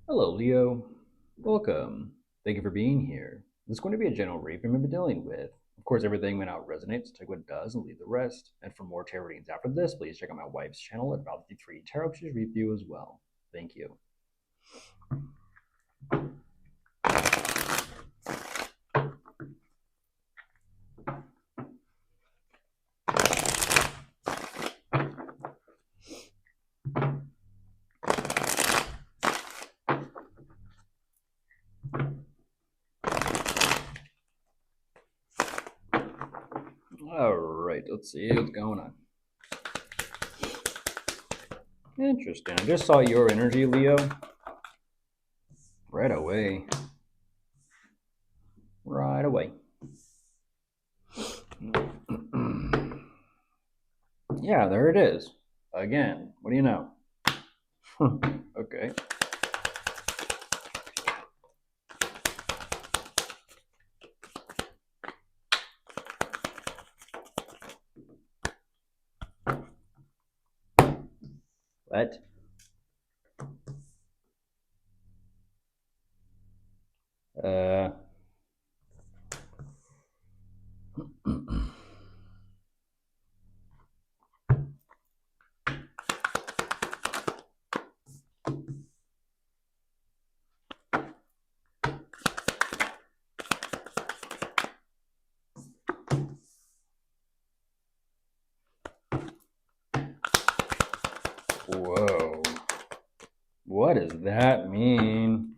Hello, Leo. Welcome. Thank you for being here. This is going to be a general read we've been dealing with. Of course, everything may not resonate, so take what does and leave the rest. And for more tarot readings after this, please check out my wife's channel at Theyre Tarot. She's review as well. Thank you. All right, let's see what's going on. Interesting. I just saw your energy, Leo. Right away. Right away. Yeah, there it is. Again. What do you know? Okay. What? Uh. Whoa. What does that mean?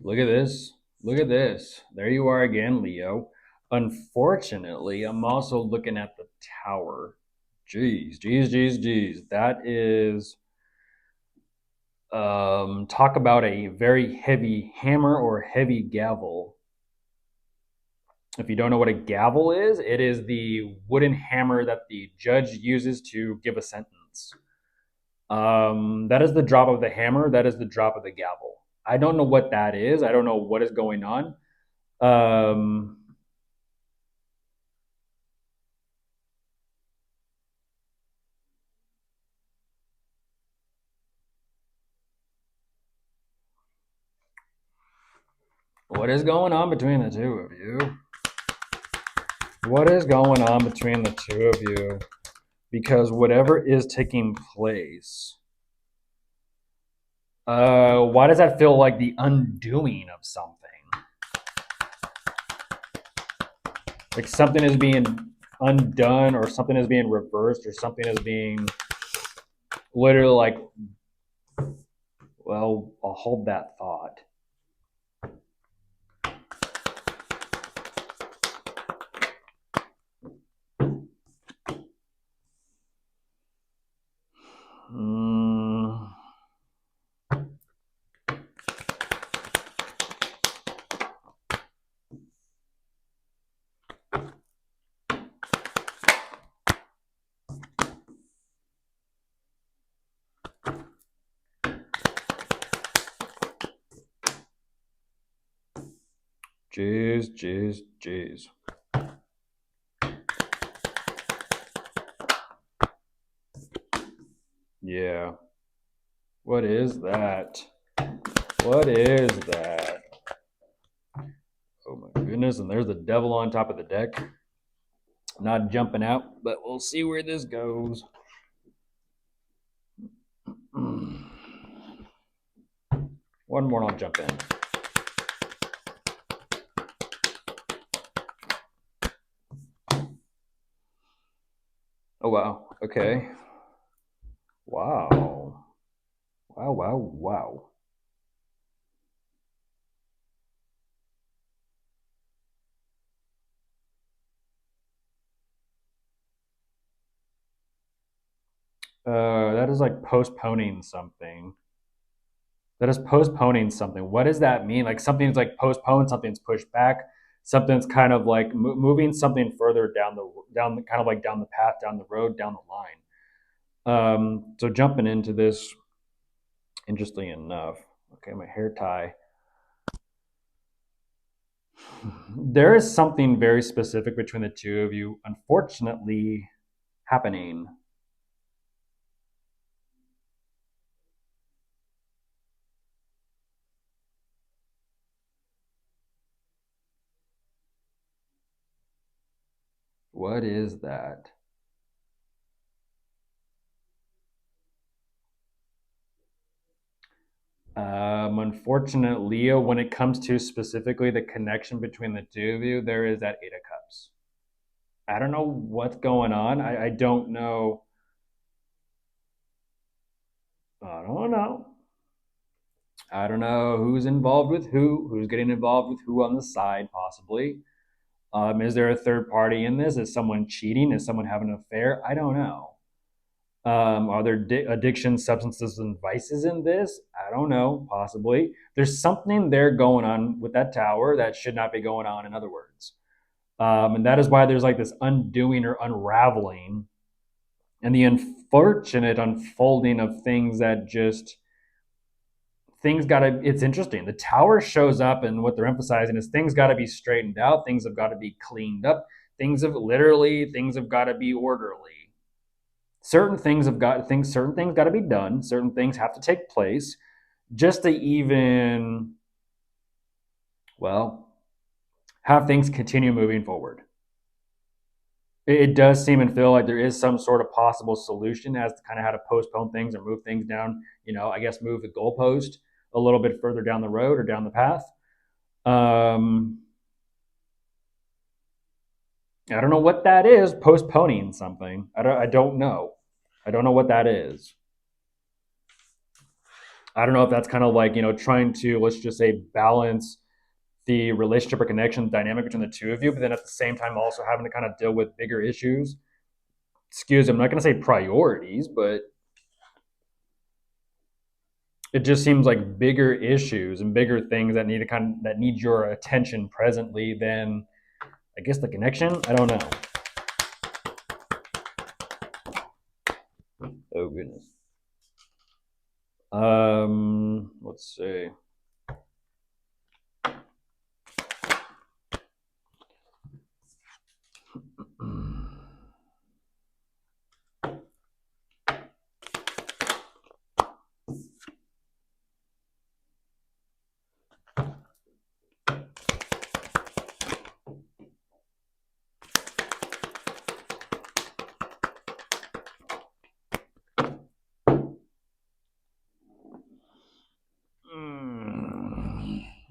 Look at this. Look at this. There you are again, Leo. Unfortunately, I'm also looking at the tower. Jeez. That is talk about a very heavy hammer or heavy gavel. If you don't know what a gavel is, it is the wooden hammer that the judge uses to give a sentence. That is the drop of the hammer. That is the drop of the gavel. I don't know what that is. I don't know what is going on. Um, what is going on between the two of you? What is going on between the two of you? Because whatever is taking place, why does that feel like the undoing of something? Like something is being undone, or something is being reversed, or something is being literally like, well, I'll hold that thought. Jeez. Yeah. What is that? What is that? Oh my goodness, and there's the devil on top of the deck. Not jumping out, but we'll see where this goes. One more and I'll jump in. Oh wow, okay. Wow. That is like postponing something. That is postponing something. What does that mean? Like something's like postponed, something's pushed back, something's kind of like moving something further down the kind of like down the path, down the road, down the line. So jumping into this, interestingly enough, okay, my hair tie. There is something very specific between the two of you, unfortunately, happening. What is that? Unfortunately, Leo, when it comes to specifically the connection between the two of you, there is that Eight of Cups. I don't know what's going on. I don't know. I don't know. I don't know who's involved with who's getting involved with who on the side, possibly. Is there a third party in this? Is someone cheating? Is someone having an affair? I don't know. Are there addictions, substances, and vices in this? I don't know. Possibly. There's something there going on with that tower that should not be going on, in other words. And that is why there's like this undoing or unraveling and the unfortunate unfolding of things that just things gotta it's interesting. The tower shows up and what they're emphasizing is things gotta be straightened out, things have gotta be cleaned up, things have gotta be orderly. Certain things gotta be done, certain things have to take place just to even well have things continue moving forward. It does seem and feel like there is some sort of possible solution as to kind of how to postpone things or move things down, I guess move the goalpost a little bit further down the road or down the path. Um, I don't know what that is, postponing something. I don't know. I don't know what that is. I don't know if that's kind of like, trying to, let's just say, balance the relationship or connection dynamic between the two of you, but then at the same time also having to kind of deal with bigger issues. Excuse me, I'm not going to say priorities, but it just seems like bigger issues and bigger things that need your attention presently than I guess the connection. I don't know. Oh goodness. Let's see.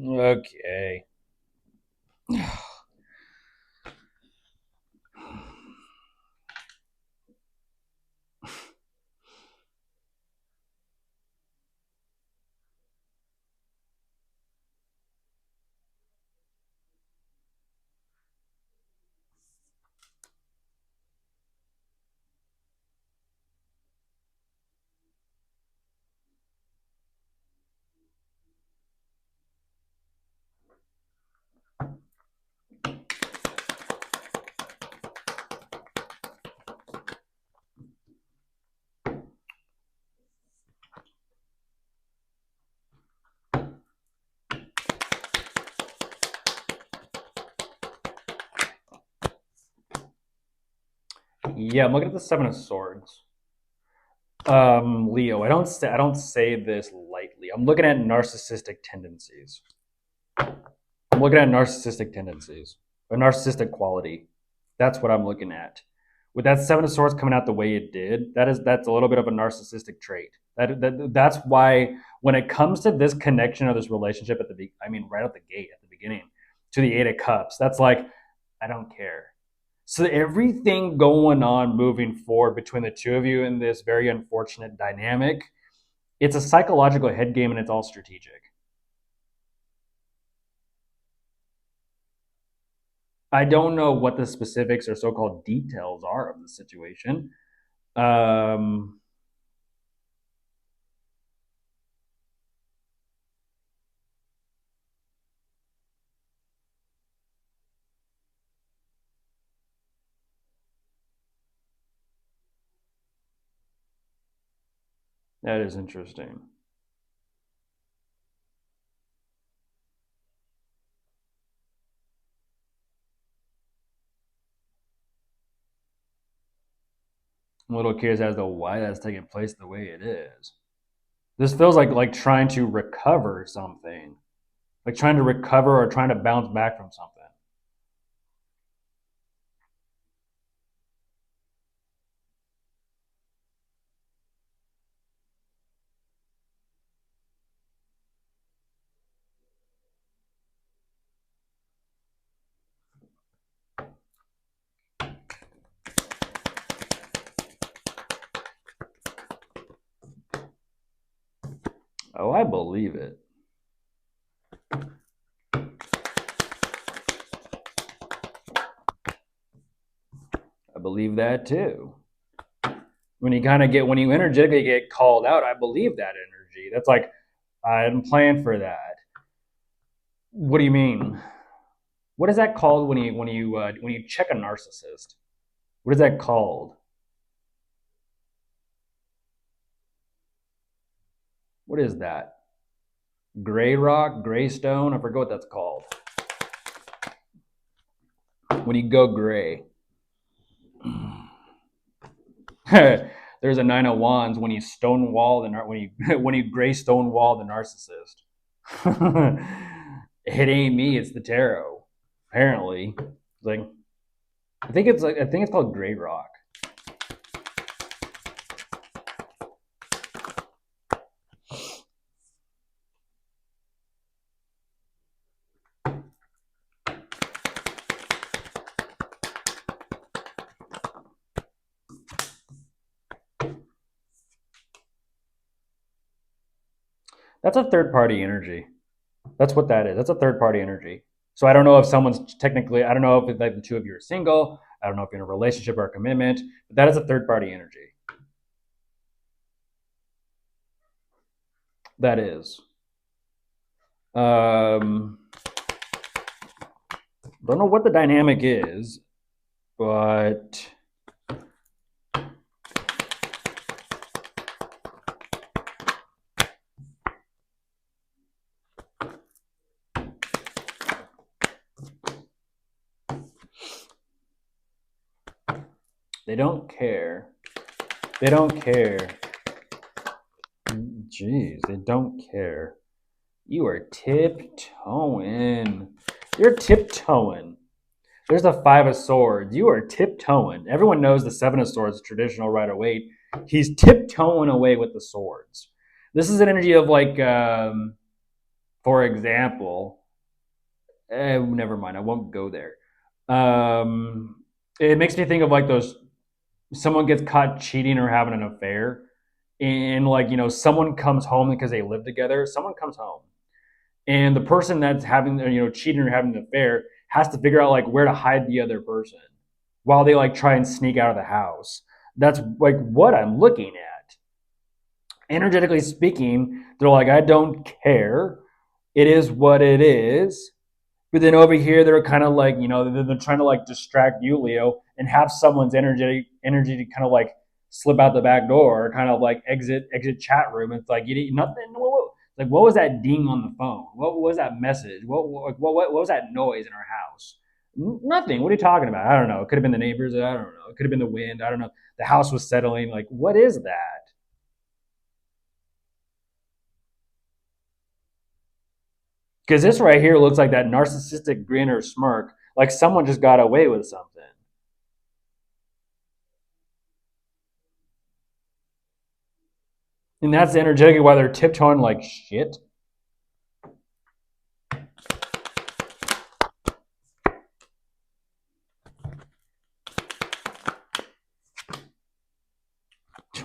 Okay. Yeah, I'm looking at the Seven of Swords. Leo, I don't say this lightly. I'm looking at narcissistic tendencies. I'm looking at narcissistic tendencies, a narcissistic quality. That's what I'm looking at. With that Seven of Swords coming out the way it did, that's a little bit of a narcissistic trait. That's why when it comes to this connection or this relationship right out the gate at the beginning to the Eight of Cups, that's like I don't care. So everything going on moving forward between the two of you in this very unfortunate dynamic, it's a psychological head game and it's all strategic. I don't know what the specifics or so-called details are of the situation. Um, that is interesting. I'm a little curious as to why that's taking place the way it is. This feels like trying to recover something, like trying to recover or trying to bounce back from something. Oh, I believe it. I believe that too. When you energetically get called out, I believe that energy. That's like, I didn't plan for that. What do you mean? What is that called when you check a narcissist? What is that called? What is that? Gray rock, gray stone? I forget what that's called. When you go gray. There's a nine of wands when you stonewall when you gray stonewall the narcissist. It ain't me, it's the tarot. Apparently. Like I think it's called gray rock. That's a third party energy. That's what that is. That's a third party energy. So I don't know if someone's technically, I don't know if it's like the two of you are single. I don't know if you're in a relationship or a commitment, but that is a third party energy. That is. Don't know what the dynamic is, but they don't care. They don't care. Jeez, they don't care. You are tiptoeing. You're tiptoeing. There's the Five of Swords. You are tiptoeing. Everyone knows the Seven of Swords, traditional Rider-Waite. He's tiptoeing away with the swords. This is an energy of like, for example, never mind. I won't go there. It makes me think of like those. Someone gets caught cheating or having an affair, and like someone comes home because they live together. Someone comes home, and the person that's having cheating or having an affair has to figure out like where to hide the other person while they like try and sneak out of the house. That's like what I'm looking at. Energetically speaking, they're like, I don't care. It is what it is. But then over here, they're kind of like, they're trying to like distract you, Leo, and have someone's energy to kind of like slip out the back door, kind of like exit chat room. It's like you need nothing. Like what was that ding on the phone? What was that message? What was that noise in our house? Nothing. What are you talking about? I don't know. It could have been the neighbors. I don't know. It could have been the wind. I don't know. The house was settling. Like what is that? Because this right here looks like that narcissistic grin or smirk, like someone just got away with something. And that's energetically why they're tiptoeing like shit.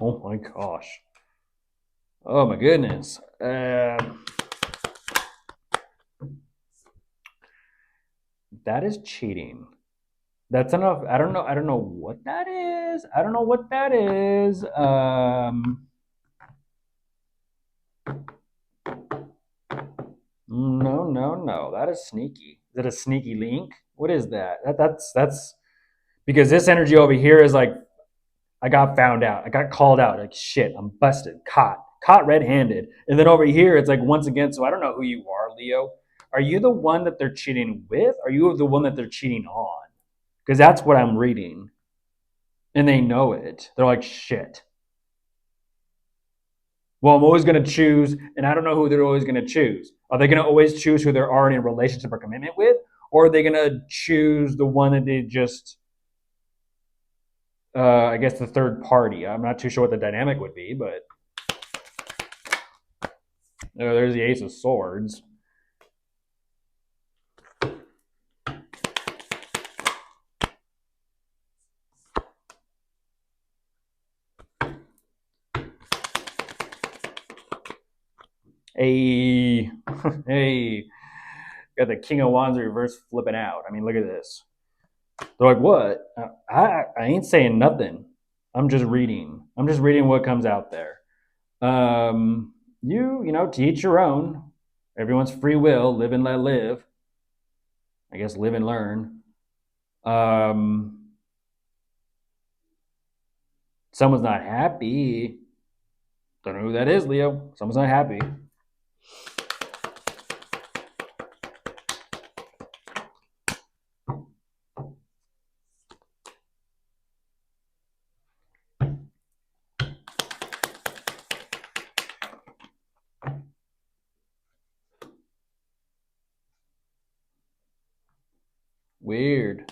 Oh my gosh. Oh my goodness. That is cheating. That's enough. I don't know. I don't know what that is. I don't know what that is. No, no, no. That is sneaky. Is it a sneaky link? What is that? That's because this energy over here is like I got found out. I got called out. Like shit, I'm busted, caught red-handed. And then over here, it's like once again. So I don't know who you are, Leo. Are you the one that they're cheating with? Are you the one that they're cheating on? Because that's what I'm reading, and they know it. They're like shit. Well, I'm always going to choose, and I don't know who they're always going to choose. Are they going to always choose who they're already in a relationship or commitment with, or are they going to choose the one that they just I guess the third party. I'm not too sure what the dynamic would be, but there's the Ace of Swords. Hey, hey, got the King of Wands reverse flipping out. I mean, look at this. They're like, what? I ain't saying nothing. I'm just reading. I'm just reading what comes out there. To each your own. Everyone's free will. Live and let live. I guess live and learn. Um, someone's not happy. Don't know who that is, Leo. Someone's not happy. Weird.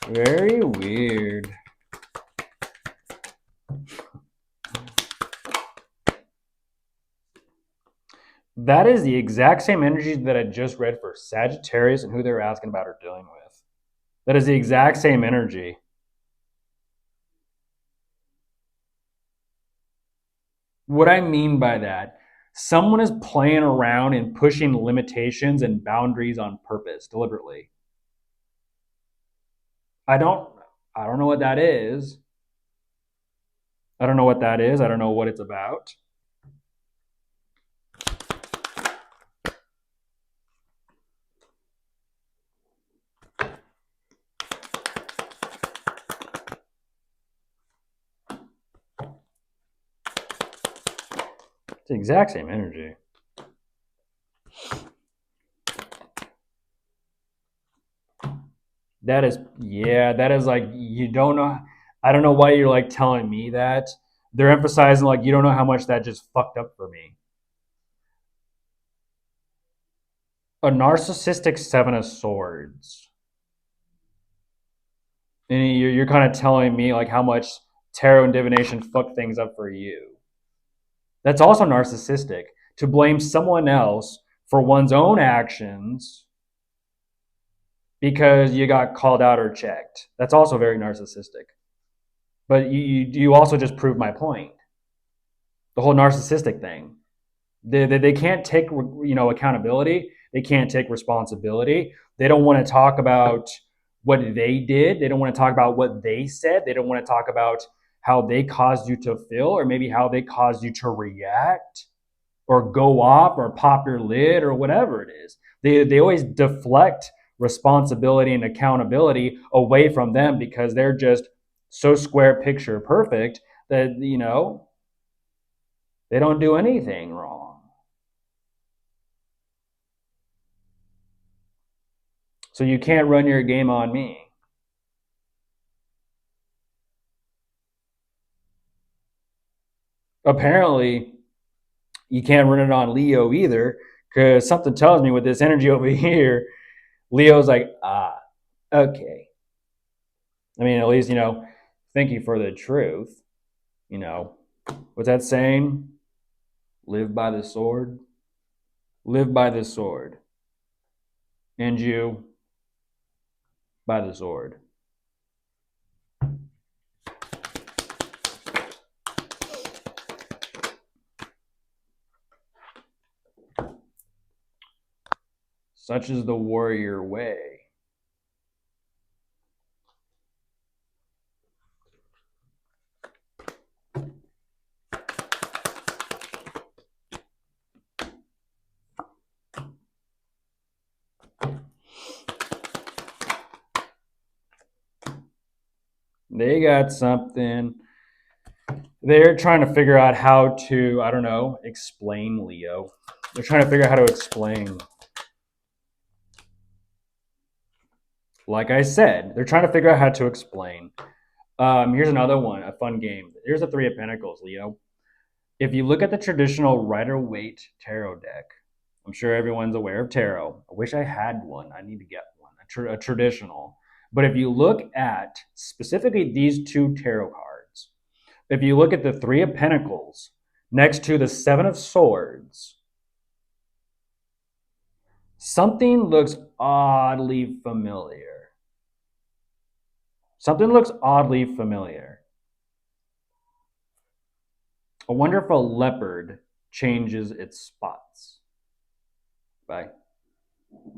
Very weird. That is the exact same energy that I just read for Sagittarius and who they're asking about or dealing with. That is the exact same energy. What I mean by that, someone is playing around and pushing limitations and boundaries on purpose deliberately. I don't I don't know what that is. I don't know what that is. I don't know what it's about. It's the exact same energy. That is like you don't know. I don't know why you're like telling me that. They're emphasizing like you don't know how much that just fucked up for me. A narcissistic Seven of Swords. And you're kind of telling me like how much tarot and divination fucked things up for you. That's also narcissistic to blame someone else for one's own actions because you got called out or checked. That's also very narcissistic. But you also just proved my point. The whole narcissistic thing. They can't take accountability. They can't take responsibility. They don't want to talk about what they did. They don't want to talk about what they said. They don't want to talk about how they caused you to feel or maybe how they caused you to react or go off or pop your lid or whatever it is. They always deflect responsibility and accountability away from them because they're just so square picture perfect that they don't do anything wrong. So you can't run your game on me. Apparently, you can't run it on Leo either because something tells me with this energy over here, Leo's like, okay. I mean, at least, thank you for the truth. What's that saying? Live by the sword. Live by the sword. And you by the sword. Such is the warrior way. They got something. They're trying to figure out how to, I don't know, explain Leo. They're trying to figure out how to explain. Like I said, they're trying to figure out how to explain. Here's another one, a fun game. Here's the Three of Pentacles, Leo. If you look at the traditional Rider-Waite tarot deck, I'm sure everyone's aware of tarot. I wish I had one. I need to get one, a traditional. But if you look at specifically these two tarot cards, if you look at the Three of Pentacles next to the Seven of Swords, something looks oddly familiar. Something looks oddly familiar. I wonder if a leopard changes its spots. Bye.